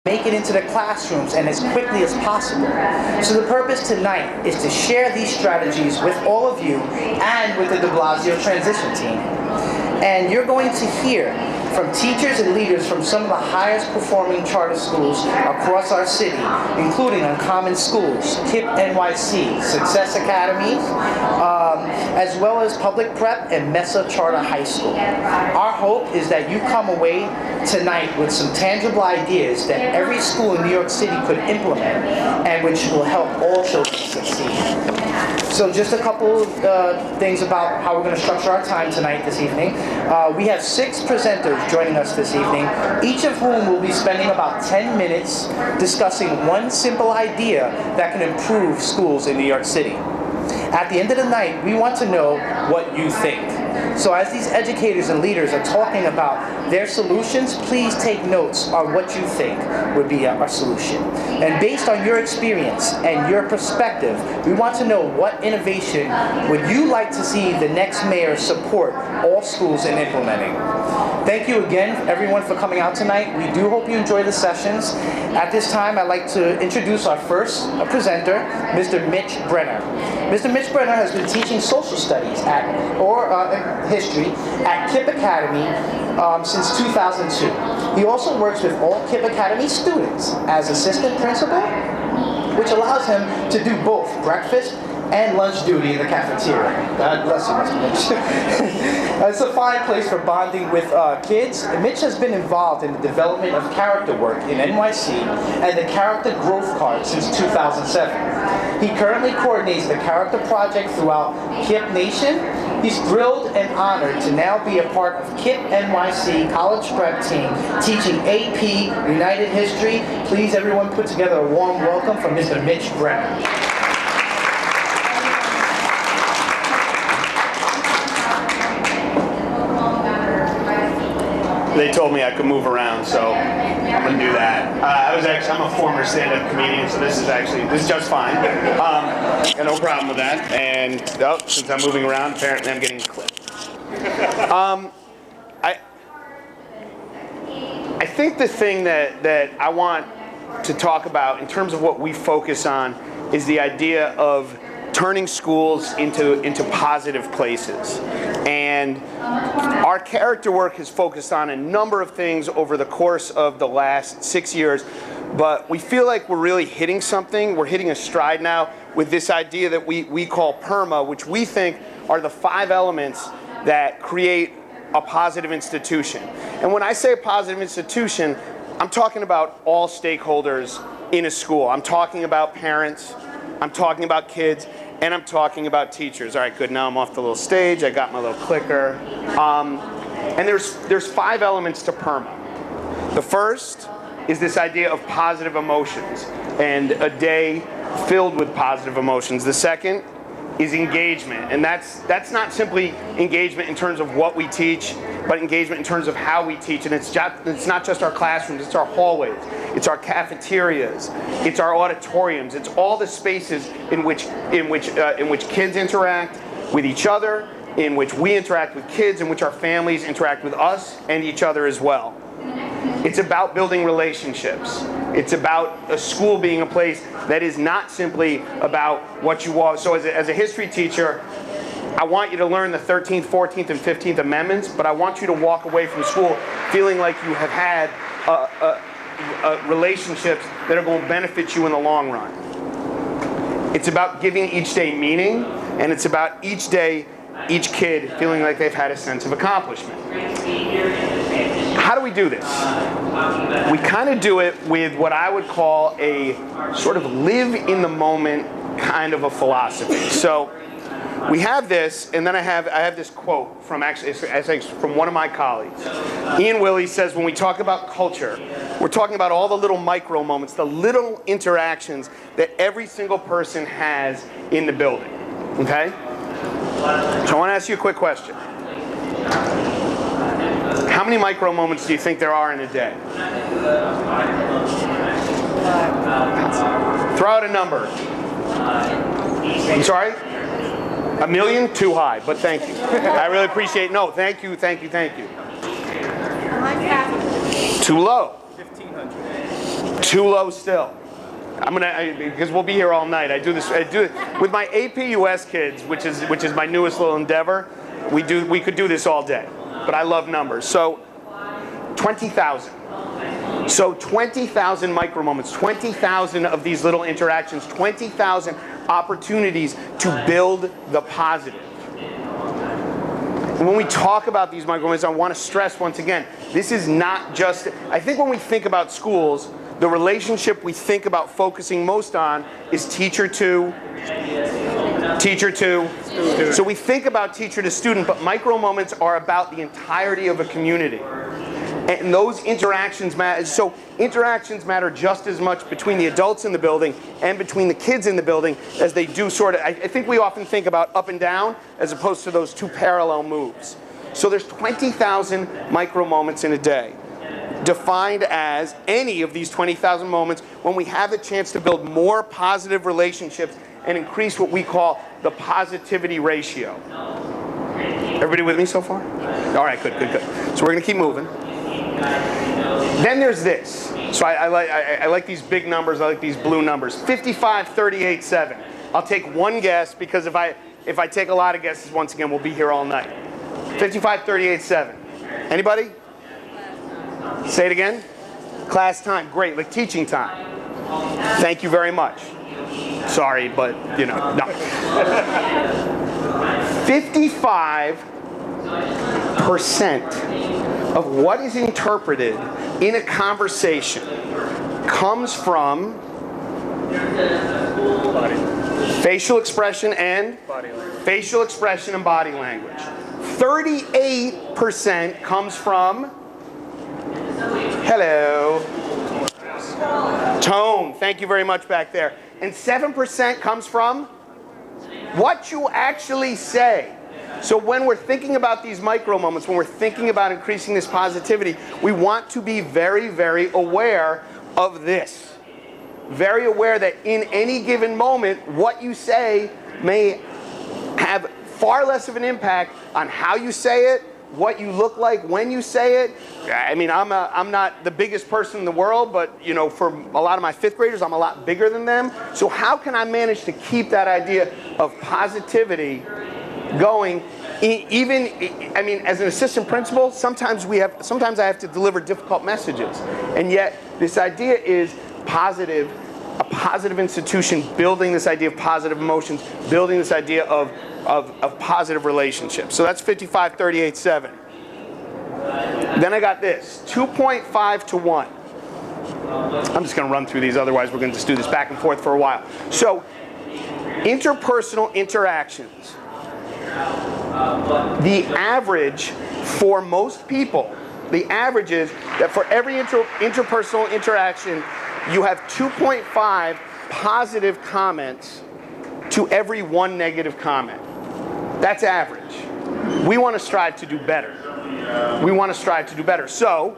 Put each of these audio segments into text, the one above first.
make it into the classrooms and as quickly as possible. So the purpose tonight is to share these strategies with all of you and with the de Blasio transition team. And you're going to hear from teachers and leaders from some of the highest performing charter schools across our city, including Uncommon Schools, KIPP NYC, Success Academies, as well as Public Prep and Mesa Charter High School. Our hope is that you come away tonight with some tangible ideas that every school in New York City could implement and which will help all children succeed. So just a couple of things about how we're going to structure our time tonight, this evening. We have 6 presenters joining us this evening, each of whom will be spending about 10 minutes discussing one simple idea that can improve schools in New York City. At the end of the night, we want to know what you think. So as these educators and leaders are talking about their solutions, please take notes on what you think would be our solution. And based on your experience and your perspective, we want to know what innovation would you like to see the next mayor support all schools in implementing. Thank you again, everyone, for coming out tonight. We do hope you enjoy the sessions. At this time, I'd like to introduce our first presenter, Mr. Mitch Brenner. Mr. Mitch Brenner has been teaching social studies history at KIPP Academy since 2002. He also works with all KIPP Academy students as assistant principal, which allows him to do both breakfast and lunch duty in the cafeteria. God bless you, Mr. Mitch. It's a fine place for bonding with kids. Mitch has been involved in the development of character work in NYC and the Character Growth Card since 2007. He currently coordinates the Character Project throughout KIPP Nation. He's thrilled and honored to now be a part of KIPP NYC College Prep team teaching AP United History. Please, everyone, put together a warm welcome for Mr. Mitch Brenner. They told me I could move around, so I'm gonna do that. I'm a former stand-up comedian, so this is just fine. Got no problem with that. And since I'm moving around, apparently I'm getting clipped. I think the thing that I want to talk about in terms of what we focus on is the idea of turning schools into positive places. And our character work has focused on a number of things over the course of the last 6 years, but we feel like we're really hitting something. We're hitting a stride now with this idea that we call PERMA, which we think are the 5 elements that create a positive institution. And when I say a positive institution, I'm talking about all stakeholders in a school. I'm talking about parents, I'm talking about kids, and I'm talking about teachers. All right, good, now I'm off the little stage, I got my little clicker. And there's 5 elements to PERMA. The first is this idea of positive emotions and a day filled with positive emotions. The second is engagement, and that's not simply engagement in terms of what we teach, but engagement in terms of how we teach. And it's not just our classrooms, it's our hallways, it's our cafeterias, it's our auditoriums, it's all the spaces in which kids interact with each other, in which we interact with kids, in which our families interact with us and each other as well. It's about building relationships. It's about a school being a place that is not simply about what you are. So as a history teacher, I want you to learn the 13th, 14th, and 15th Amendments, but I want you to walk away from school feeling like you have had relationships that are going to benefit you in the long run. It's about giving each day meaning, and it's about each day, each kid feeling like they've had a sense of accomplishment. How do we do this? We kind of do it with what I would call a sort of live in the moment kind of a philosophy. So we have this, and then I have this quote from from one of my colleagues. Ian Willey says, when we talk about culture, we're talking about all the little micro moments, the little interactions that every single person has in the building. Okay? So I want to ask you a quick question. How many micro moments do you think there are in a day? Throw out a number. I'm sorry? 1 million? Too high, but thank you. I really appreciate it. No, thank you. Too low. 1,500. Too low still. Because we'll be here all night. I do it with my AP US kids, which is my newest little endeavor. We could do this all day, but I love numbers. So 20,000. So 20,000 micro moments, 20,000 of these little interactions, 20,000 opportunities to build the positive. And when we talk about these micro moments, I want to stress once again, this is not just, I think when we think about schools, the relationship we think about focusing most on is teacher to student. So we think about teacher to student, but micro moments are about the entirety of a community. And those interactions matter. So interactions matter just as much between the adults in the building and between the kids in the building as they do sort of, I think we often think about up and down as opposed to those two parallel moves. So there's 20,000 micro moments in a day, defined as any of these 20,000 moments when we have a chance to build more positive relationships and increase what we call the positivity ratio. Everybody with me so far? All right, good. So we're going to keep moving. Then there's this. So I like these big numbers. I like these blue numbers. 55, 38, 7. I'll take one guess because if I take a lot of guesses, once again, we'll be here all night. 55, 38, 7. Anybody? Say it again. Class time. Great. Like teaching time. Thank you very much. Sorry, but no. 55% of what is interpreted in a conversation comes from facial expression and body language. 38% comes from hello, tone. Thank you very much back there. And 7% comes from what you actually say. So when we're thinking about these micro moments, when we're thinking about increasing this positivity, we want to be very, very aware of this. Very aware that in any given moment, what you say may have far less of an impact on how you say it, what you look like when you say it. I mean, I'm not the biggest person in the world, but for a lot of my fifth graders, I'm a lot bigger than them. So how can I manage to keep that idea of positivity going? Even, I mean, as an assistant principal, sometimes I have to deliver difficult messages, and yet this idea is positive. A positive institution building this idea of positive emotions, building this idea of positive relationships. So that's 55, 38, 7. Then I got this, 2.5 to 1. I'm just going to run through these, otherwise we're going to just do this back and forth for a while. So, interpersonal interactions. The average for most people, the average is that for every interpersonal interaction, you have 2.5 positive comments to every one negative comment. That's average. We want to strive to do better. So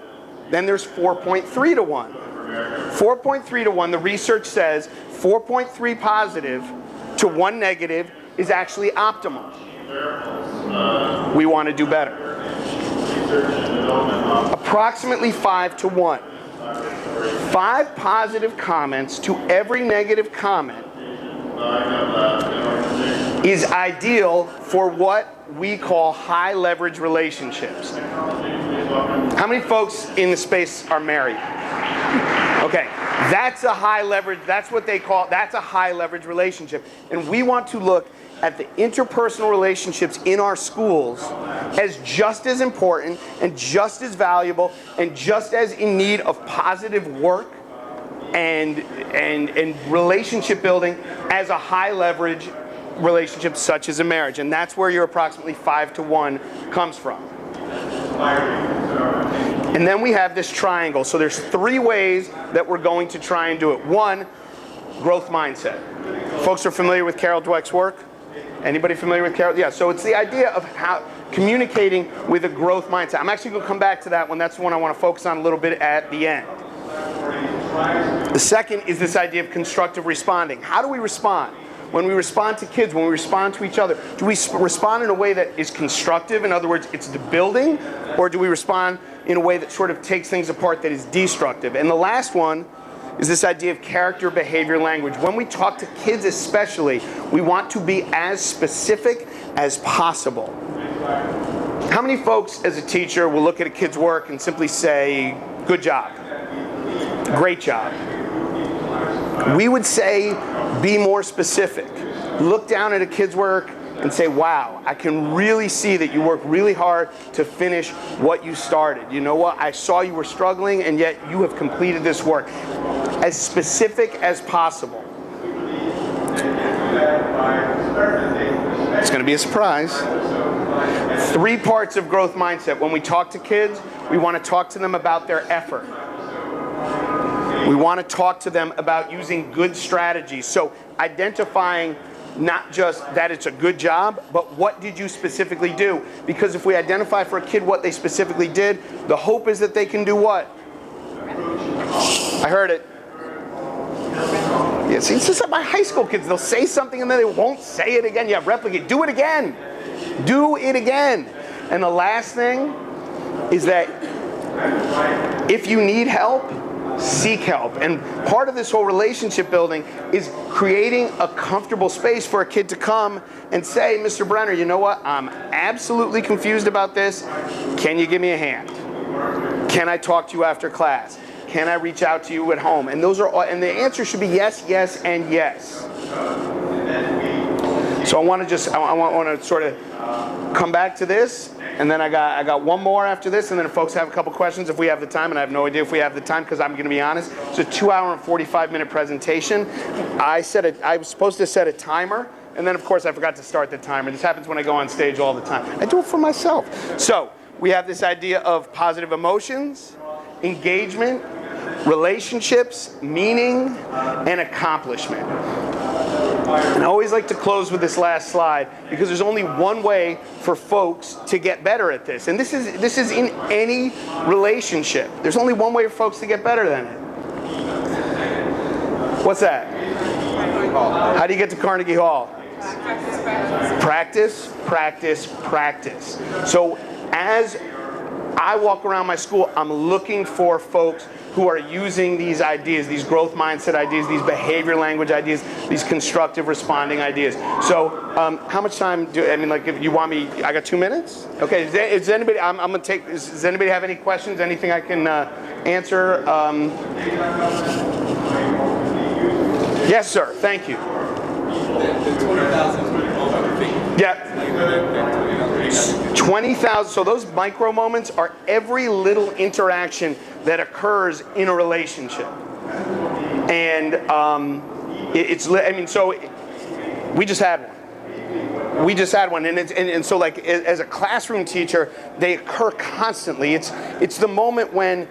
then there's 4.3 to 1. 4.3 to 1, the research says 4.3 positive to 1 negative is actually optimal. We want to do better. Approximately 5 to 1. 5 positive comments to every negative comment is ideal for what we call high leverage relationships. How many folks in the space are married? Okay, that's a high leverage, that's a high leverage relationship. And we want to look at the interpersonal relationships in our schools as just as important and just as valuable and just as in need of positive work and relationship building as a high leverage relationship such as a marriage. And that's where your approximately 5 to 1 comes from. And then we have this triangle. So there's 3 ways that we're going to try and do it. 1, growth mindset. Folks are familiar with Carol Dweck's work? Anybody familiar with Carol? Yeah, so it's the idea of how communicating with a growth mindset. I'm actually going to come back to that one. That's the one I want to focus on a little bit at the end. The second is this idea of constructive responding. How do we respond? When we respond to kids, when we respond to each other, do we respond in a way that is constructive? In other words, it's the building, or do we respond in a way that sort of takes things apart that is destructive? And the last one is this idea of character, behavior, language. When we talk to kids especially, we want to be as specific as possible. How many folks as a teacher will look at a kid's work and simply say, good job, great job? We would say, be more specific. Look down at a kid's work and say, wow, I can really see that you worked really hard to finish what you started. You know what? I saw you were struggling, and yet you have completed this work. As specific as possible. It's going to be a surprise. 3 parts of growth mindset. When we talk to kids, we want to talk to them about their effort. We want to talk to them about using good strategies. So identifying not just that it's a good job, but what did you specifically do? Because if we identify for a kid what they specifically did, the hope is that they can do what? I heard it. Yeah, see, it's just like my high school kids. They'll say something and then they won't say it again. Yeah, replicate. Do it again. Do it again. And the last thing is that if you need help, seek help. And part of this whole relationship building is creating a comfortable space for a kid to come and say, Mr. Brenner, you know what? I'm absolutely confused about this. Can you give me a hand? Can I talk to you after class? Can I reach out to you at home? And those are all, and the answer should be yes, yes, and yes. So I want to sort of come back to this, and then I got one more after this, and then if folks have a couple questions, if we have the time, and I have no idea if we have the time because I'm going to be honest, it's a 2-hour and 45-minute presentation. I was supposed to set a timer, and then of course I forgot to start the timer. This happens when I go on stage all the time. I do it for myself. So we have this idea of positive emotions, engagement, relationships, meaning, and accomplishment. And I always like to close with this last slide because there's only one way for folks to get better at this. And this is in any relationship. There's only one way for folks to get better than it. What's that? How do you get to Carnegie Hall? Practice, practice, practice. So as I walk around my school, I'm looking for folks who are using these ideas, these growth mindset ideas, these behavior language ideas, these constructive responding ideas. So how much time if you want me, I got 2 minutes? Okay, is anybody, I'm gonna take, does anybody have any questions, anything I can answer? Yes, sir, thank you. The 20,000 Yeah. 20,000, so those micro moments are every little interaction that occurs in a relationship. And so we just had one. We just had one, and so like as a classroom teacher, they occur constantly. It's the moment when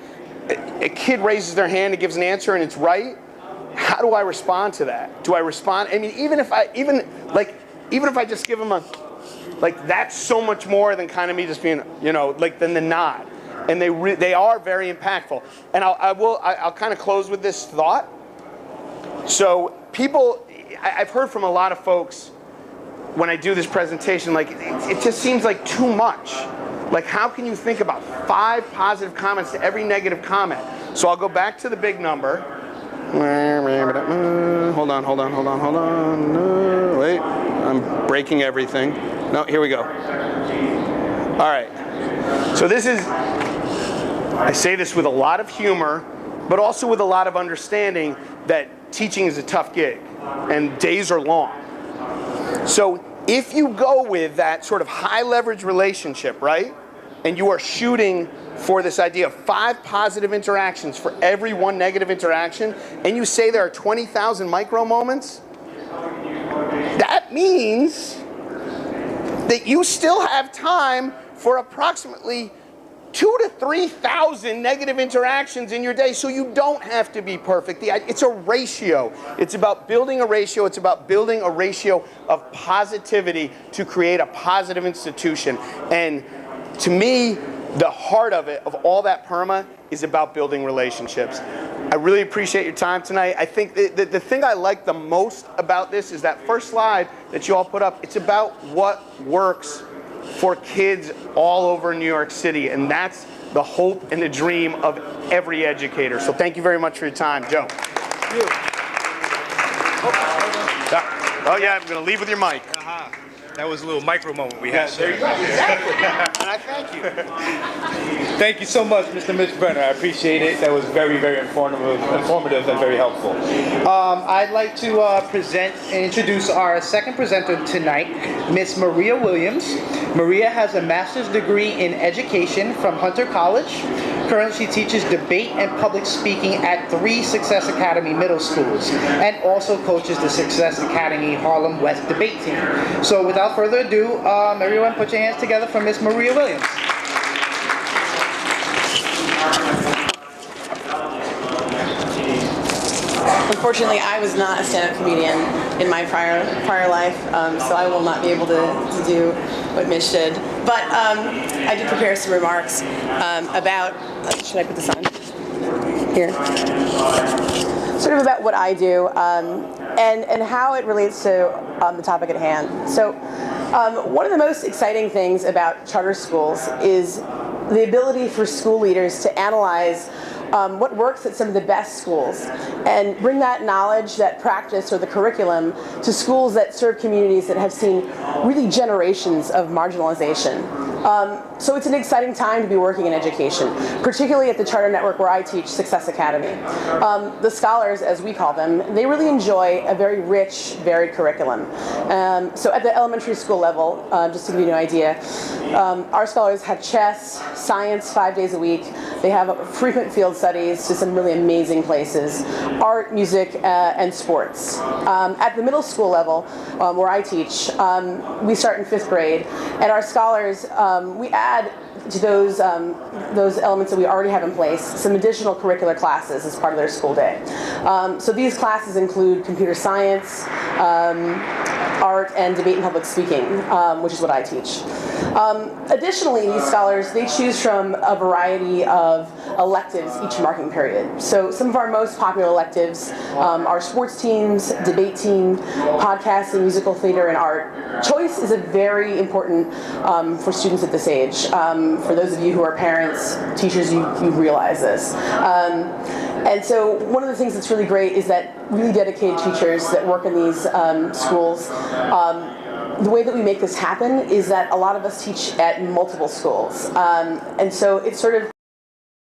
a kid raises their hand and gives an answer and it's right. How do I respond to that? Do I respond? I mean, even if I just give them that's so much more than kind of me just being, than the nod. And they are very impactful. And I'll kind of close with this thought. So I've heard from a lot of folks when I do this presentation, it just seems like too much. Like, how can you think about 5 positive comments to every negative comment? So I'll go back to the big number. Hold on. Wait, I'm breaking everything. No, here we go. All right. So I say this with a lot of humor, but also with a lot of understanding that teaching is a tough gig and days are long. So if you go with that sort of high leverage relationship, right? And you are shooting for this idea of 5 positive interactions for every 1 negative interaction, and you say there are 20,000 micro moments, that means that you still have time for approximately 2,000 to 3,000 negative interactions in your day, so you don't have to be perfect. It's a ratio. It's about building a ratio. It's about building a ratio of positivity to create a positive institution. And to me, the heart of it, of all that PERMA, is about building relationships. I really appreciate your time tonight. I think the thing I like the most about this is that first slide that you all put up. It's about what works for kids all over New York City, and that's the hope and the dream of every educator. So thank you very much for your time, Joe. Oh yeah, I'm gonna leave with your mic. That was a little micro moment we had. There you go. Exactly. And I thank you. Thank you so much, Mr. Mitch Brenner. I appreciate it. That was very, very informative and very helpful. I'd like to present and introduce our second presenter tonight, Miss Maria Williams. Maria has a master's degree in education from Hunter College. Currently, she teaches debate and public speaking at 3 Success Academy middle schools and also coaches the Success Academy Harlem West debate team. So without further ado, everyone put your hands together for Miss Maria Williams. Unfortunately, I was not a stand-up comedian in my prior life, so I will not be able to do what Mitch did. But I did prepare some remarks about, should I put this on? Here. Sort of about what I do and how it relates to the topic at hand. So one of the most exciting things about charter schools is the ability for school leaders to analyze what works at some of the best schools and bring that knowledge, that practice, or the curriculum to schools that serve communities that have seen really generations of marginalization. So it's an exciting time to be working in education, particularly at the charter network where I teach, Success Academy. The scholars, as we call them, they really enjoy a very rich, varied curriculum. So at the elementary school level, just to give you an idea, our scholars have chess, science 5 days a week. They have frequent field studies to some really amazing places, art, music, and sports. At the middle school level, where I teach, we start in 5th grade, and our scholars, we add to those elements that we already have in place some additional curricular classes as part of their school day. So these classes include computer science, art, and debate and public speaking, which is what I teach. Additionally, these scholars, they choose from a variety of electives each marking period. So some of our most popular electives are sports teams, debate team, podcasting, musical theater, and art. Choice is a very important for students at this age. For those of you who are parents, teachers, you realize this. And so one of the things that's really great is that really dedicated teachers that work in these schools, the way that we make this happen is that a lot of us teach at multiple schools. And so it's sort of